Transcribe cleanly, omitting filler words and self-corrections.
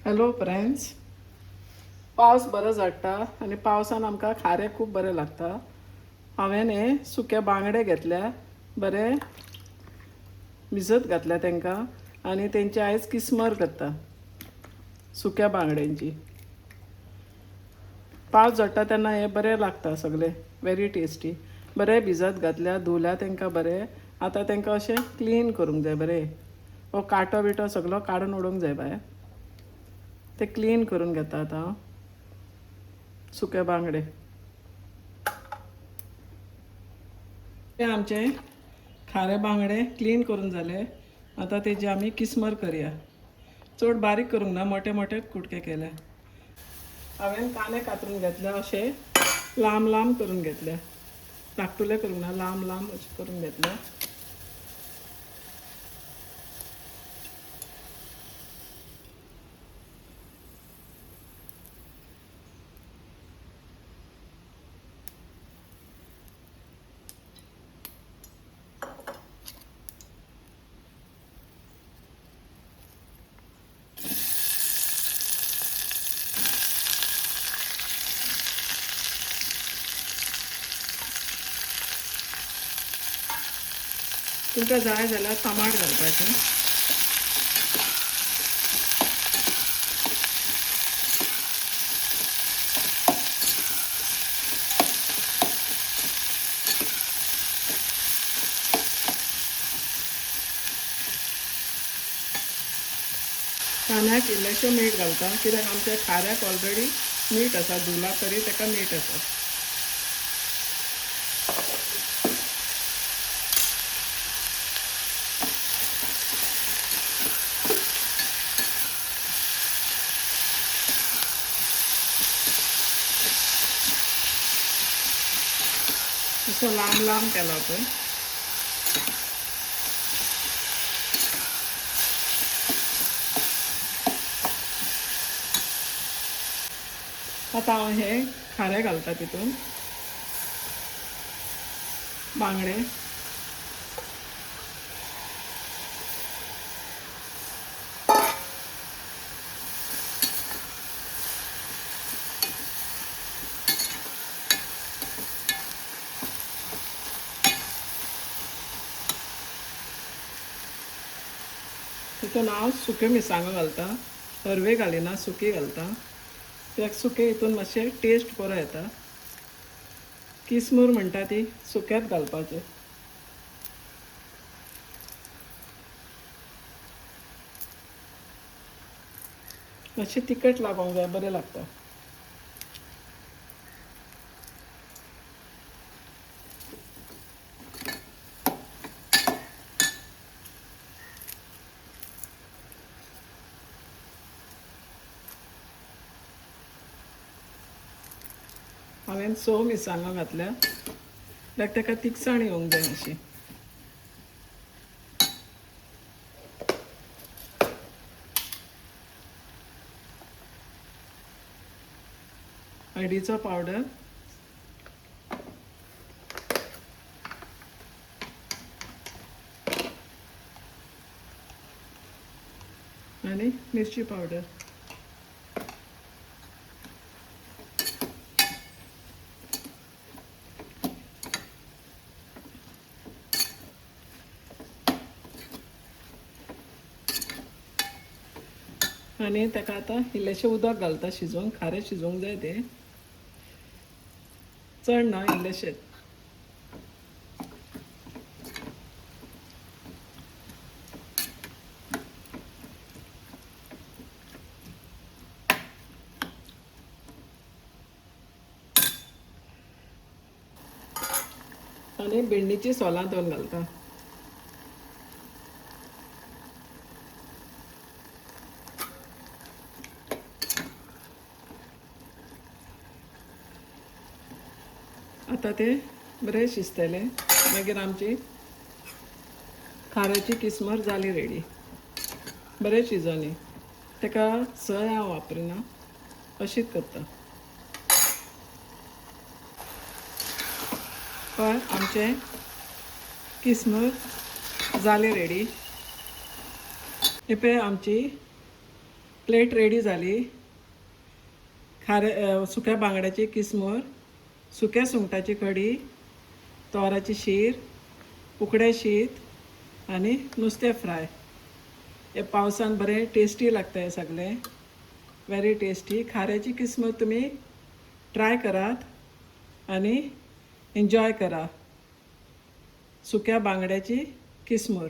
Hello friends. पावस बरो झडटा आनी पावसान आमकां खारें खूब बरें लागता. हांवें हे सुके बांगडे घेतल्या, बरे भिजत घातल्या तांकां आनी तेंची आयज किसमर करता सुक्या बांगड्यांची. पावस झडटा तेन्ना हे बरें लागता सगळे वेरी टेस्टी. बरें भिजत घातल्या, धुल्या तांकां बरें. आतां तांकां अशें क्लीन करूंक जाय बरें. हो कांटो बिटो सगळो काडून उडोवंक जाय भायर. ते क्लीन करून घेता आतां हांव सुके बांगडे. ते आमचे खारे बांगडे क्लीन करून जाले. आतां तेजी आमी किसमर करया. चड बारीक करूंक ना, मोठे मोठे कुडके केल्या. हांवें कांदे कातरून घेतल्या, अशे लांब लांब करून घेतल्या. धाकटुले करूंक ना, लांब लांब अशे करून घेतल्या. तुमकां जाय जाल्यार टमाट घालपाचें. कांद्याक इल्लेशें मीठ घालता, कित्याक आमच्या खाऱ्याक ऑलरेडी मीठ आसा, धुला तरी ताका मीठ आसा. असो लांब लांब केला पळय. आतां हांव हे खारें घालता तितून. बांगडे तितून हांव सुके मिरसांगो घालता. हरवे घालिना, सुकी घालता. कित्याक सुके हितून मातशें टेस्ट बरो येता. किसमूर म्हणटा ती सुक्यात घालपाचें. मातशें तिखट लागोंक जाय, बरें लागता. हांवें 6 मिरसांगो घातल्या, कित्याक ताका तिखसाण येवंक जाय मातशी. हळदीचो पावडर, आनी मिरची पावडर. आनी ताका आतां इल्लेशें उदक घालता शिजोवंक. खारें शिजोवंक जाय तें, चड ना, इल्लेशें. आनी भेंडीची सोलां 2 घालता. आतां ते बरें शिजतले. मागीर आमची खाऱ्याची किसमर जाली रेडी. बरें शिजोनी. ताका सय हांव वापरिना, अशीच करता. पळय आमचें किसमूर जाली रेडी. हे पळय आमची प्लेट रेडी झाली. सुक्या बांगड्याची किसमूर, सुक्या सुंगटाची कढी, तोराची शीर, उकडें शीत आनी नुस्तें फ्राय. हे पावसान बरें टेस्टी लागता हे सगळें, व्हेरी टेस्टी. खाऱ्याची किसमूर तुमी ट्राय करात आनी एन्जॉय करा. सुक्या बांगड्याची किसमूर.